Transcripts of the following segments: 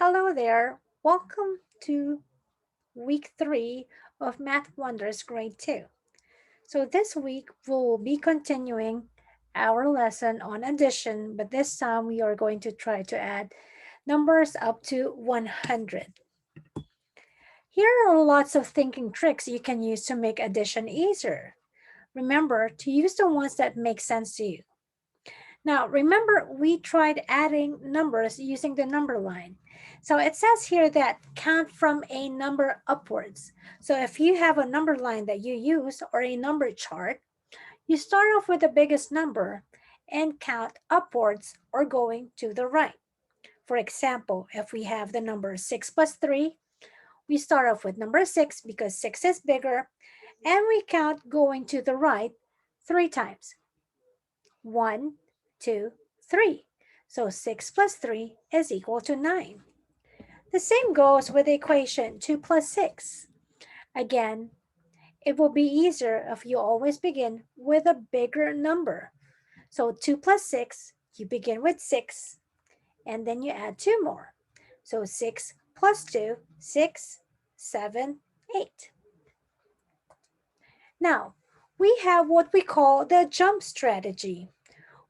Hello there. Welcome to week 3 of Math Wonders Grade 2. So this week we'll be continuing our lesson on addition, but this time we are going to try to add numbers up to 100. Here are lots of thinking tricks you can use to make addition easier. Remember to use the ones that make sense to you. Now, remember, we tried adding numbers using the number line. So it says here that count from a number upwards. So if you have a number line that you use or a number chart, you start off with the biggest number and count upwards or going to the right. For example, if we have the number 6 plus 3, we start off with number 6 because 6 is bigger, and we count going to the right 3 times. 1, 2, 3. So 6 plus 3 is equal to 9. The same goes with the equation 2 plus 6. Again, it will be easier if you always begin with a bigger number. So 2 plus 6, you begin with 6, and then you add 2 more. So 6 plus 2, 6, 7, 8. Now, we have what we call the jump strategy.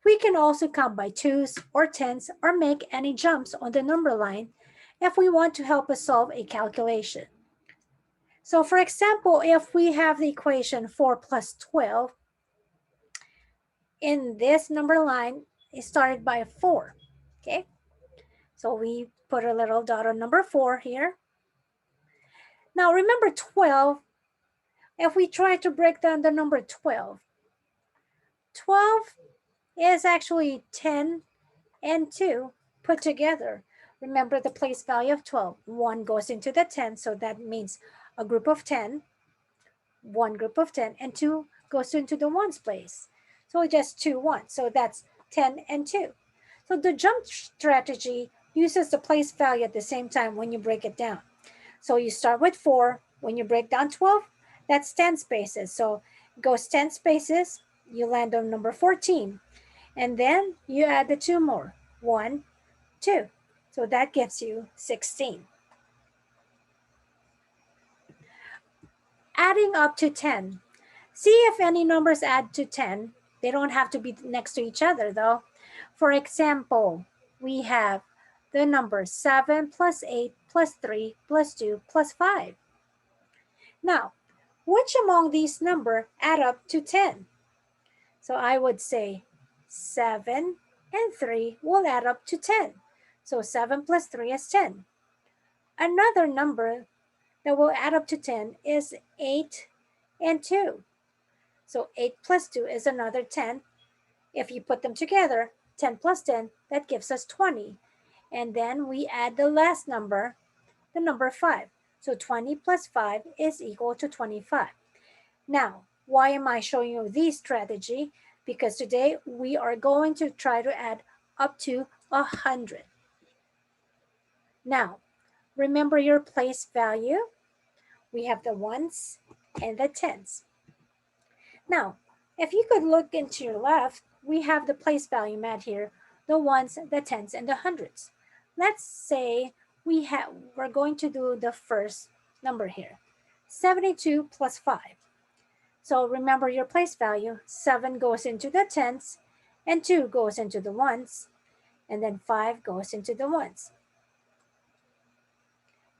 We can also count by twos or tens or make any jumps on the number line if we want to help us solve a calculation. So for example, if we have the equation 4 plus 12, in this number line, it started by 4, okay? So we put a little dot on number 4 here. Now remember 12, if we try to break down the number 12, 12 is actually 10 and 2 put together. Remember the place value of 12. 1 goes into the 10, so that means a group of 10, one group of 10, and 2 goes into the ones place. So just 2, 1. So that's 10 and 2. So the jump strategy uses the place value at the same time when you break it down. So you start with 4. When you break down 12, that's 10 spaces. So it goes 10 spaces, you land on number 14. And then you add the 2 more. 1, 2. So that gives you 16. Adding up to 10. See if any numbers add to 10. They don't have to be next to each other though. For example, we have the number 7 plus 8 plus 3 plus 2 plus 5. Now, which among these numbers add up to 10? So I would say 7 and 3 will add up to 10. So 7 plus 3 is 10. Another number that will add up to 10 is 8 and 2. So 8 plus 2 is another 10. If you put them together, 10 plus 10, that gives us 20. And then we add the last number, the number 5. So 20 plus 5 is equal to 25. Now, why am I showing you this strategy? Because today we are going to try to add up to 100. Now, remember your place value. We have the ones and the tens. Now, if you could look into your left, we have the place value mat here, the ones, the tens, and the hundreds. Let's say we're going to do the first number here, 72 plus 5. So remember your place value, 7 goes into the tens, and 2 goes into the ones, and then 5 goes into the ones.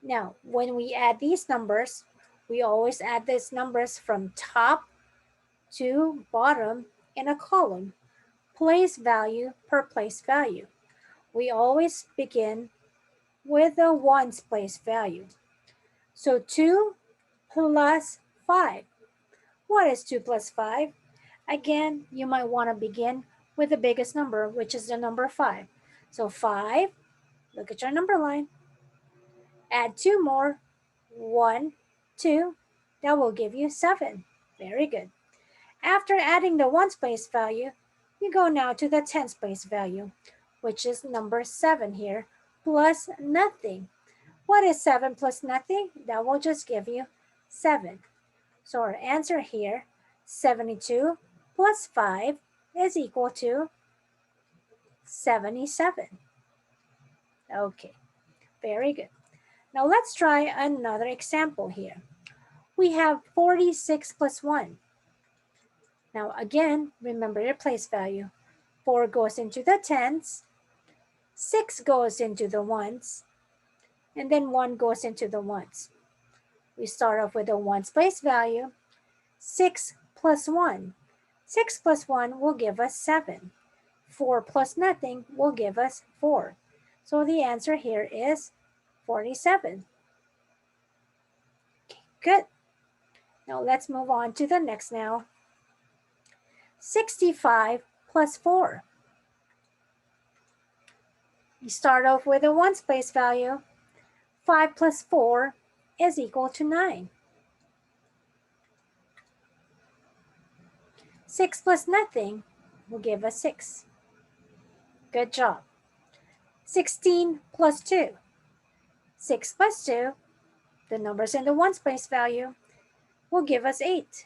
Now, when we add these numbers, we always add these numbers from top to bottom in a column, place value per place value. We always begin with the ones place value. So 2 plus 5. What is 2 plus 5? Again, you might want to begin with the biggest number, which is the number 5. So 5, look at your number line. Add 2 more, 1, 2, that will give you 7. Very good. After adding the ones place value, you go now to the tens place value, which is number 7 here, plus nothing. What is 7 plus nothing? That will just give you 7. So our answer here, 72 plus 5 is equal to 77. Okay, Very good. Now let's try another example here. We have 46 plus 1. Now again, remember your place value. 4 goes into the tens, 6 goes into the ones, and then 1 goes into the ones. We start off with a ones place value. 6 plus 1. 6 plus 1 will give us 7. 4 plus nothing will give us 4. So the answer here is 47. Okay, good. Now let's move on to the next now. 65 plus 4. You start off with a ones place value. 5 plus 4 is equal to 9. 6 plus nothing will give us 6. Good job. 16 plus 2. 6 plus 2, the numbers in the ones place value, will give us 8.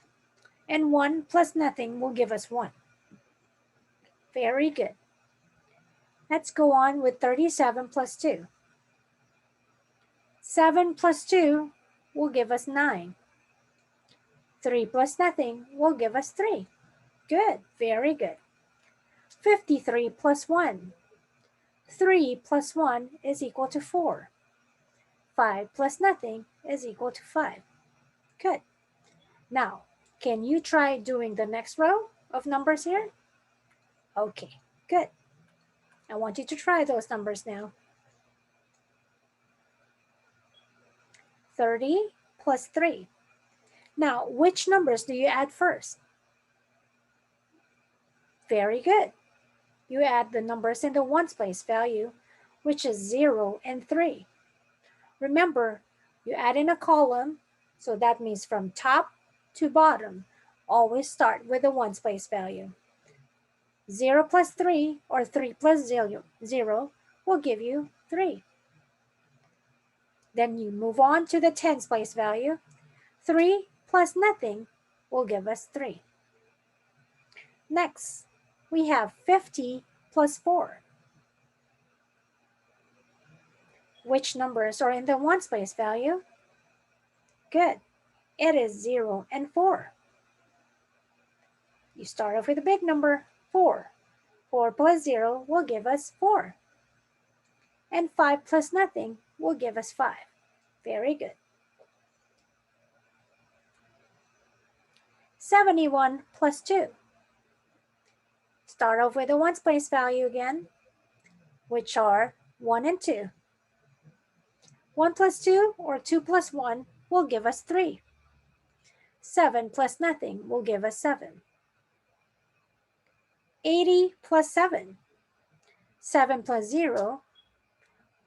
And 1 plus nothing will give us 1. Very good. Let's go on with 37 plus 2. 7 plus 2 will give us 9. 3 plus nothing will give us 3. Good, very good. 53 plus 1. 3 plus 1 is equal to 4. 5 plus nothing is equal to 5. Good. Now, can you try doing the next row of numbers here? Okay, good. I want you to try those numbers now. 30 plus 3. Now, which numbers do you add first? Very good. You add the numbers in the ones place value, which is 0 and 3. Remember, you add in a column, so that means from top to bottom, always start with the ones place value. 0 plus 3 or 3 plus 0 will give you 3. Then you move on to the tens place value. 3 plus nothing will give us 3. Next, we have 50 plus 4. Which numbers are in the ones place value? Good. It is 0 and 4. You start off with a big number, 4. 4 plus 0 will give us 4. And 5 plus nothing will give us 5. Very good. 71 plus 2. Start off with the ones place value again, which are 1 and 2. 1 plus 2 or 2 plus 1 will give us 3. 7 plus nothing will give us 7. 80 plus 7. 7 plus 0,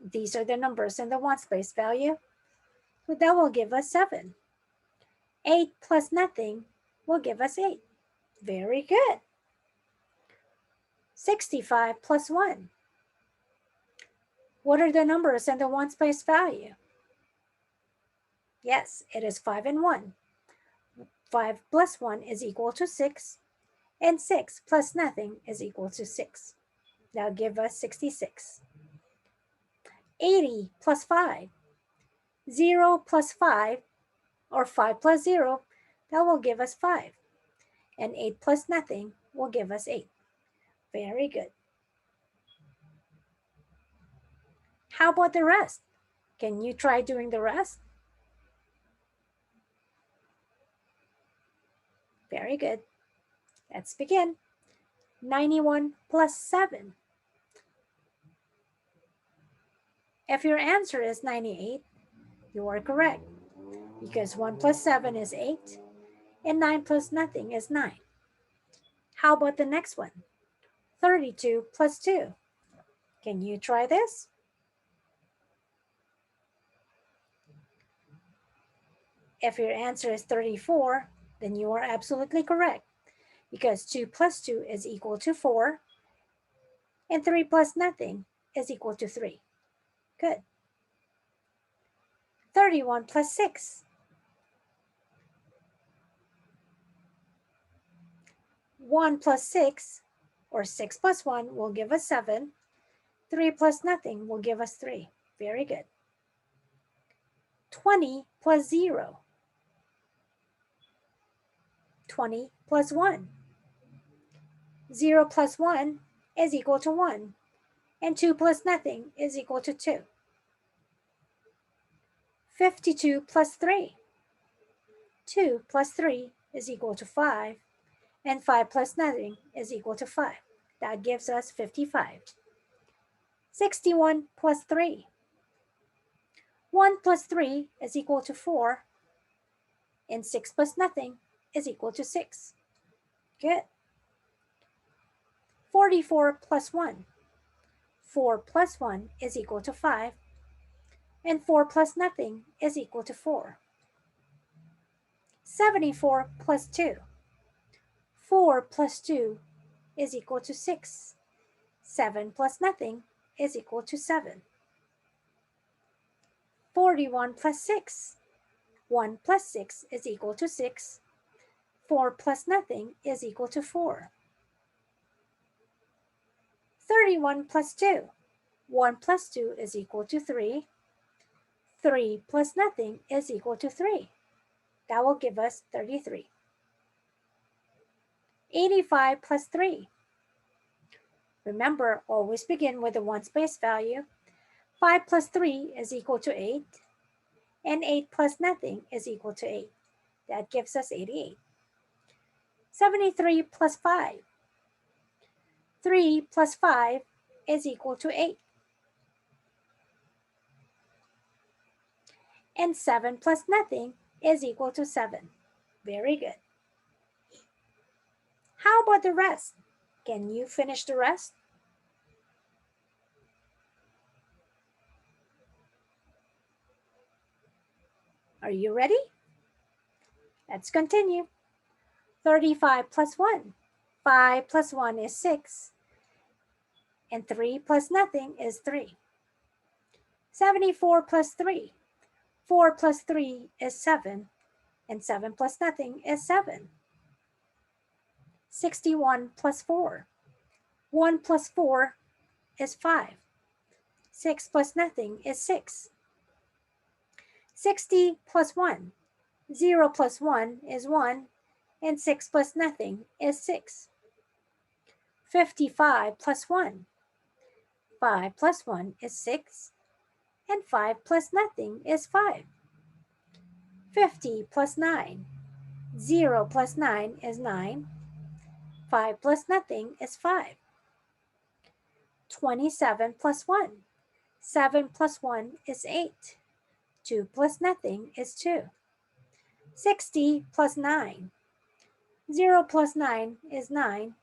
these are the numbers in the ones place value, so that will give us 7. 8 plus nothing will give us 8. Very good. 65 plus 1. What are the numbers in the ones place value? Yes, it is 5 and 1. 5 plus 1 is equal to 6, and 6 plus nothing is equal to 6. Now give us 66. 80 plus 5. 0 plus 5, or 5 plus 0, that will give us 5. And 8 plus nothing will give us 8. Very good. How about the rest? Can you try doing the rest? Very good. Let's begin. 91 plus 7. If your answer is 98, you are correct, because 1 plus 7 is 8, and 9 plus nothing is 9. How about the next one? 32 plus 2. Can you try this? If your answer is 34, then you are absolutely correct, because 2 plus 2 is equal to 4, and 3 plus nothing is equal to 3. Good. 31 plus 6. 1 plus 6, or 6 plus 1 will give us 7. 3 plus nothing will give us 3. Very good. 20 plus 0. 20 plus 1. 0 plus 1 is equal to 1. And 2 plus nothing is equal to 2. 52 plus 3. 2 plus 3 is equal to 5. And 5 plus nothing is equal to 5. That gives us 55. 61 plus 3. 1 plus 3 is equal to 4. And 6 plus nothing is equal to 6. Good. 44 plus 1. 4 plus 1 is equal to 5. And 4 plus nothing is equal to 4. 74 plus 2. 4 plus 2 is equal to 6. 7 plus nothing is equal to 7. 41 plus 6. 1 plus 6 is equal to 6. 4 plus nothing is equal to 4. 31 plus 2. 1 plus 2 is equal to 3. 3 plus nothing is equal to 3. That will give us 33. 85 plus 3. Remember, always begin with a ones place value. 5 plus 3 is equal to 8. And 8 plus nothing is equal to 8. That gives us 88. 73 plus 5. 3 plus 5 is equal to 8. And 7 plus nothing is equal to 7. Very good. How about the rest? Can you finish the rest? Are you ready? Let's continue. 35 plus 1. 5 plus 1 is 6. And 3 plus nothing is 3. 74 plus 3. 4 plus 3 is 7. And 7 plus nothing is 7. 61 plus 4. 1 plus 4 is 5. 6 plus nothing is 6. 60 plus 1. 0 plus 1 is 1. And 6 plus nothing is 6. 55 plus 1. 5 plus 1 is 6. And 5 plus nothing is 5. 50 plus 9. 0 plus 9 is 9. 5 plus nothing is 5. 27 plus 1. 7 plus 1 is 8. 2 plus nothing is 2. 60 plus 9. 0 plus 9 is 9.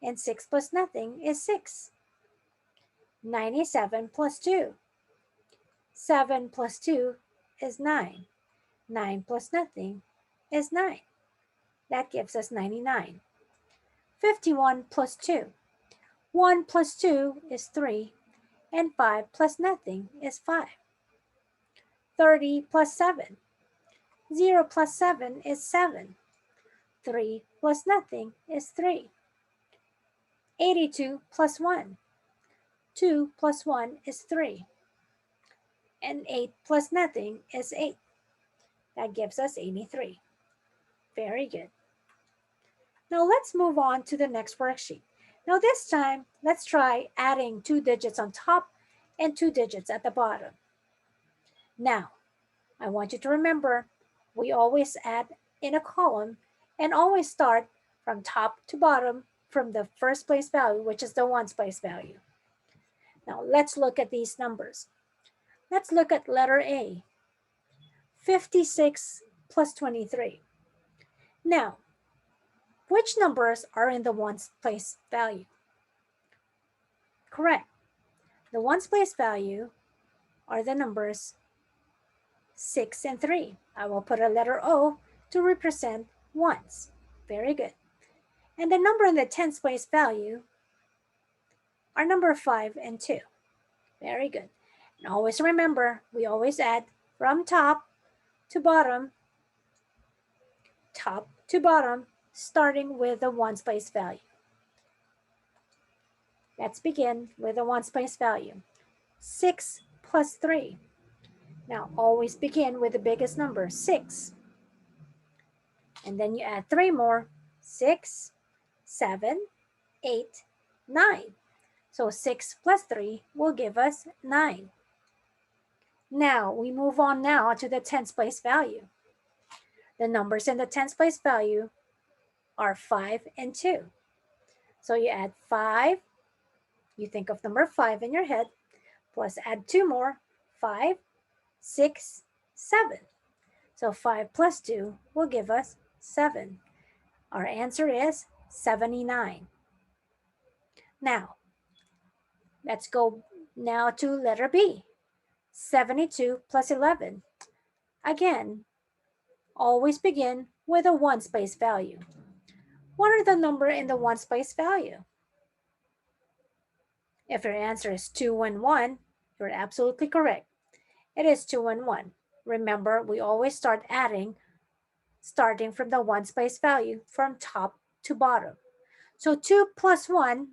And 6 plus nothing is 6. 97 plus 2. 7 plus 2 is 9. 9 plus nothing is 9. That gives us 99. 51 plus 2. 1 plus 2 is 3. And 5 plus nothing is 5. 30 plus 7. 0 plus 7 is 7. 3 plus nothing is 3. 82 plus 1. 2 plus 1 is 3. And 8 plus nothing is 8. That gives us 83. Very good. Now let's move on to the next worksheet. Now this time, let's try adding 2 digits on top and 2 digits at the bottom. Now, I want you to remember, we always add in a column and always start from top to bottom from the first place value, which is the ones place value. Now let's look at these numbers. Let's look at letter A, 56 plus 23. Now, which numbers are in the ones place value? Correct. The ones place value are the numbers 6 and 3. I will put a letter O to represent ones. Very good. And the number in the tens place value are number 5 and 2. Very good. And always remember, we always add from top to bottom, starting with the ones place value. Let's begin with the ones place value. 6 plus 3. Now, always begin with the biggest number, 6. And then you add 3 more, 6, 7, 8, 9. So 6 plus 3 will give us 9. Now, we move on now to the tens place value. The numbers in the tens place value are 5 and 2. So you add 5, you think of number 5 in your head, plus add 2 more, 5, 6, 7. So 5 plus 2 will give us 7. Our answer is 79. Now, let's go now to letter B. 72 plus 11. Again, always begin with a ones place value. What are the number in the ones place value? If your answer is 2 and 1, you're absolutely correct. It is 2 and 1. Remember, we always start adding starting from the ones place value from top to bottom. So 2 plus 1,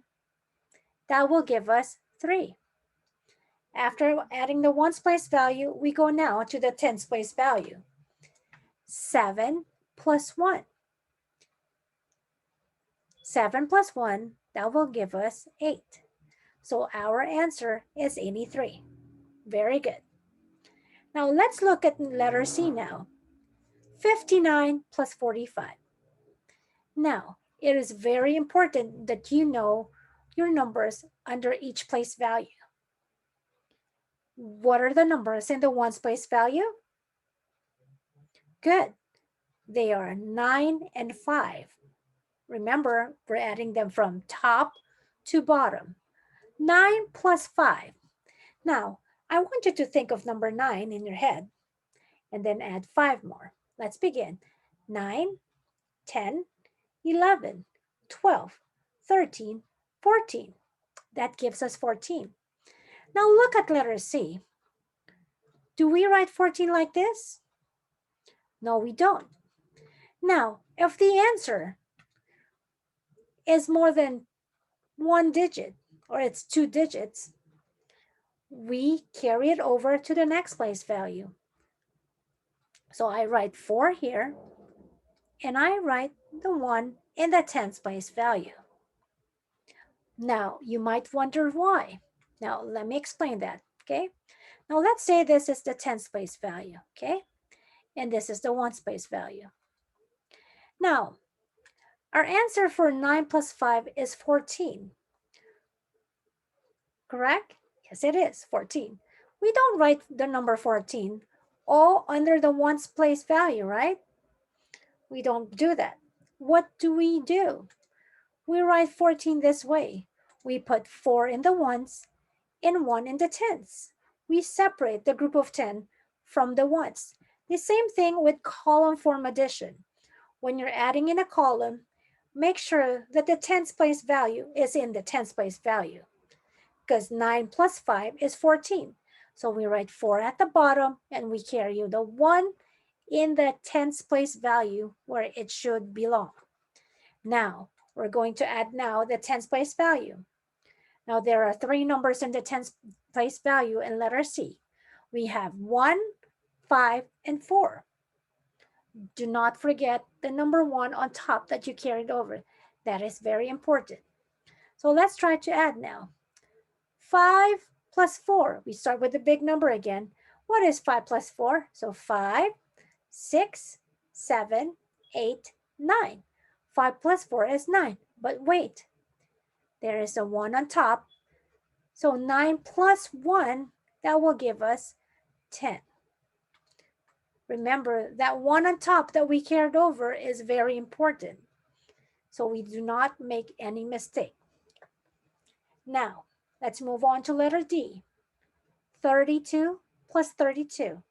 that will give us 3. After adding the ones place value, we go now to the tens place value. 7 plus 1. 7 plus 1, that will give us 8. So our answer is 83. Very good. Now let's look at letter C now. 59 plus 45. Now, it is very important that you know your numbers under each place value. What are the numbers in the ones place value? Good. They are 9 and 5. Remember, we're adding them from top to bottom. 9 plus 5. Now, I want you to think of number 9 in your head and then add 5 more. Let's begin. 9, 10, 11, 12, 13, 14. That gives us 14. Now look at letter C. Do we write 14 like this? No, we don't. Now, if the answer is more than one digit or it's 2 digits, we carry it over to the next place value. So I write 4 here and I write the 1 in the tens place value. Now, you might wonder why. Now, let me explain that, okay? Now, let's say this is the tens place value, okay? And this is the ones place value. Now, our answer for 9 plus 5 is 14. Correct? Yes, it is 14. We don't write the number 14 all under the ones place value, right? We don't do that. What do? We write 14 this way. We put 4 in the ones and 1 in the tens. We separate the group of 10 from the ones. The same thing with column form addition. When you're adding in a column, make sure that the tens place value is in the tens place value, because 9 plus 5 is 14. So we write 4 at the bottom and we carry the 1 in the tens place value where it should belong. Now, we're going to add now the tens place value. Now, there are 3 numbers in the tens place value in letter C. We have 1, 5, and 4. Do not forget the number 1 on top that you carried over. That is very important. So let's try to add now. 5 plus 4. We start with the big number again. What is 5 plus 4? So 5, 6, 7, 8, 9. 5 plus 4 is 9. But wait, there is a 1 on top. So 9 plus 1, that will give us 10. Remember, that 1 on top that we carried over is very important. So we do not make any mistake. Now, let's move on to letter D. 32 plus 32.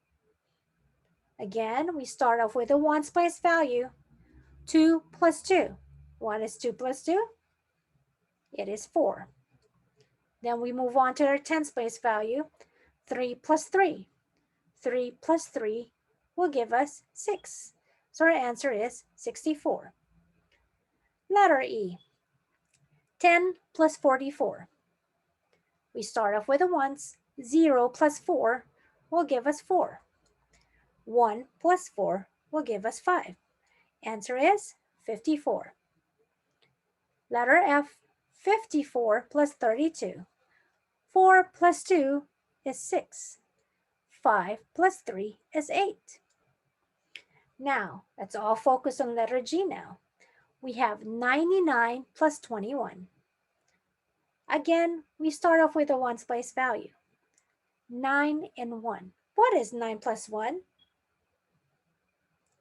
Again, we start off with a ones place value. 2 plus 2. What is 2 plus 2? It is 4. Then we move on to our tens place value. 3 plus 3. 3 plus 3 will give us 6. So our answer is 64. Letter E. 10 plus 44. We start off with the ones. 0 plus 4. will give us 4. 1 plus 4 will give us 5. Answer is 54. Letter F, 54 plus 32. 4 plus 2 is 6. 5 plus 3 is 8. Now, let's all focus on letter G now. We have 99 plus 21. Again, we start off with a ones place value. 9 and 1. What is 9 plus 1?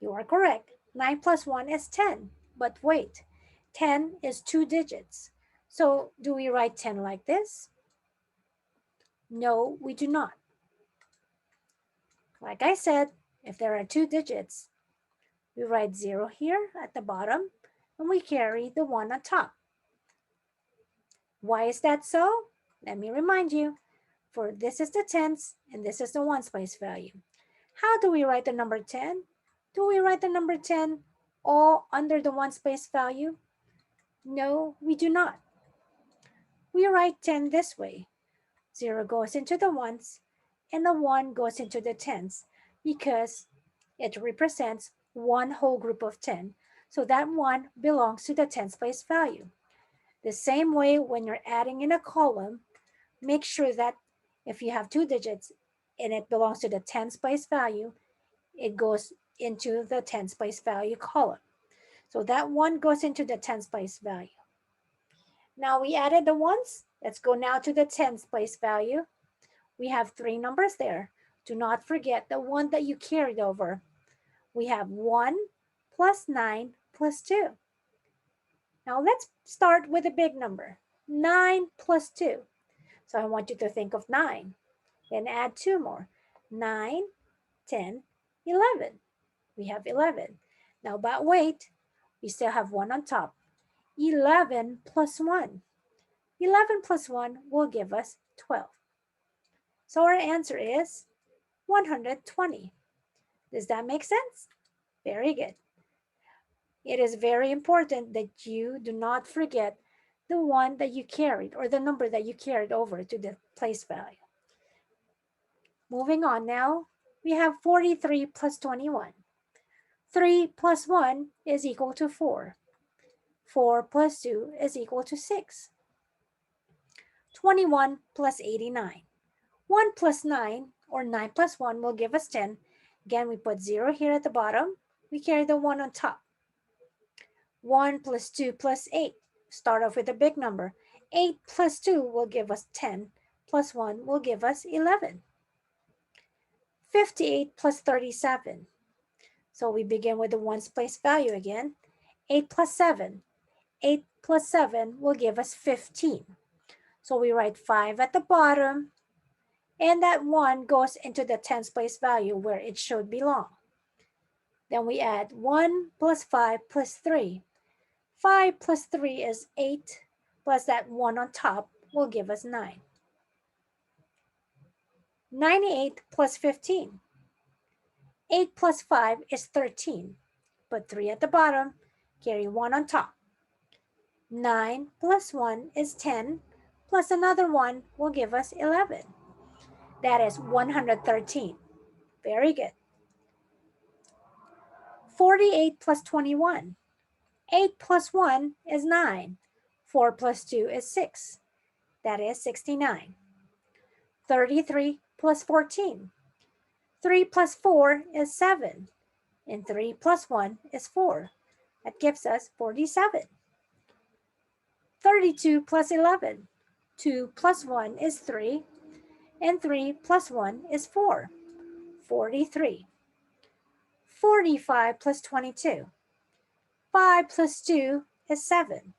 You are correct. 9 plus 1 is 10. But wait, 10 is 2 digits. So do we write 10 like this? No, we do not. Like I said, if there are 2 digits, we write 0 here at the bottom and we carry the 1 on top. Why is that so? Let me remind you. For this is the tens and this is the ones place value. How do we write the number 10? Do we write the number 10 all under the ones place value? No, we do not. We write 10 this way. 0 goes into the ones and the 1 goes into the tens because it represents one whole group of 10. So that 1 belongs to the tens place value. The same way when you're adding in a column, make sure that if you have 2 digits and it belongs to the tens place value, it goes into the tens place value column. So that 1 goes into the tens place value. Now we added the ones. Let's go now to the tens place value. We have 3 numbers there. Do not forget the 1 that you carried over. We have 1 plus 9 plus 2. Now let's start with a big number. 9 plus 2. So I want you to think of 9. Then add 2 more. 9, 10, 11. We have 11. Now, but wait, we still have 1 on top. 11 plus 1. 11 plus 1 will give us 12. So our answer is 120. Does that make sense? Very good. It is very important that you do not forget the 1 that you carried or the number that you carried over to the place value. Moving on now, we have 43 plus 21. 3 plus 1 is equal to 4. 4 plus 2 is equal to 6. 21 plus 89. 1 plus 9 or 9 plus 1 will give us 10. Again, we put 0 here at the bottom. We carry the 1 on top. 1 plus 2 plus 8. Start off with a big number. 8 plus 2 will give us 10. Plus 1 will give us 11. 58 plus 37. So we begin with the ones place value again. 8 plus 7. 8 plus 7 will give us 15. So we write 5 at the bottom, and that 1 goes into the tens place value where it should belong. Then we add 1 plus 5 plus 3. 5 plus 3 is 8, plus that 1 on top will give us 9. 98 plus 15. 8 plus 5 is 13. Put 3 at the bottom, carry 1 on top. 9 plus 1 is 10, plus another 1 will give us 11. That is 113. Very good. 48 plus 21. 8 plus 1 is 9. 4 plus 2 is 6. That is 69. 33 plus 14. 3 plus 4 is 7. And 3 plus 1 is 4. That gives us 47. 32 plus 11. 2 plus 1 is 3. And 3 plus 1 is 4. 43. 45 plus 22. 5 plus 2 is 7.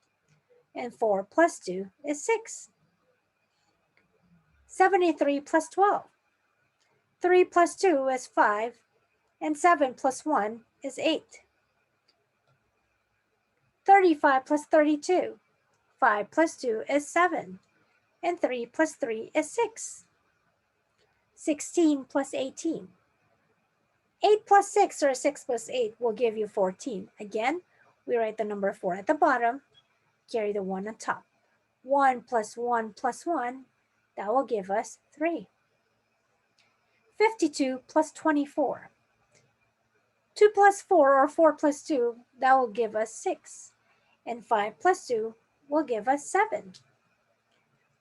And 4 plus 2 is 6. 73 plus 12. 3 plus 2 is 5. And 7 plus 1 is 8. 35 plus 32. 5 plus 2 is 7. And 3 plus 3 is 6. 16 plus 18. 8 plus 6 or 6 plus 8 will give you 14. Again, we write the number 4 at the bottom, carry the 1 on top. 1 plus 1 plus 1, that will give us 3. 52 plus 24. 2 plus 4 or 4 plus 2, that will give us 6. And 5 plus 2 will give us 7.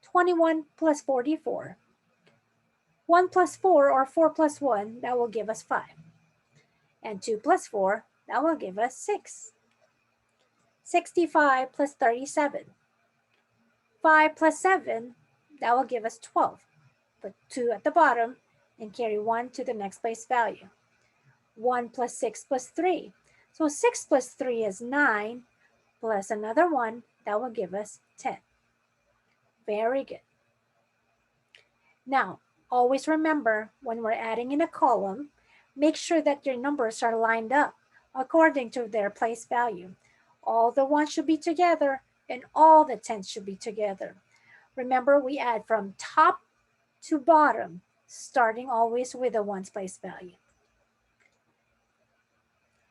21 plus 44. 1 plus 4 or 4 plus 1, that will give us 5. And 2 plus 4, that will give us 6. 65 plus 37. 5 plus 7, that will give us 12. Put 2 at the bottom and carry 1 to the next place value. 1 plus 6 plus 3. So 6 plus 3 is 9, plus another 1, that will give us 10. Very good. Now, always remember when we're adding in a column, make sure that your numbers are lined up according to their place value. All the ones should be together and all the tens should be together. Remember, we add from top to bottom, starting always with the ones place value.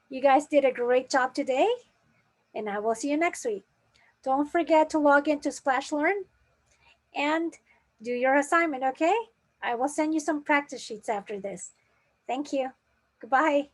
You guys did a great job today, and I will see you next week. Don't forget to log into Splash Learn and do your assignment, okay? I will send you some practice sheets after this. Thank you. Goodbye.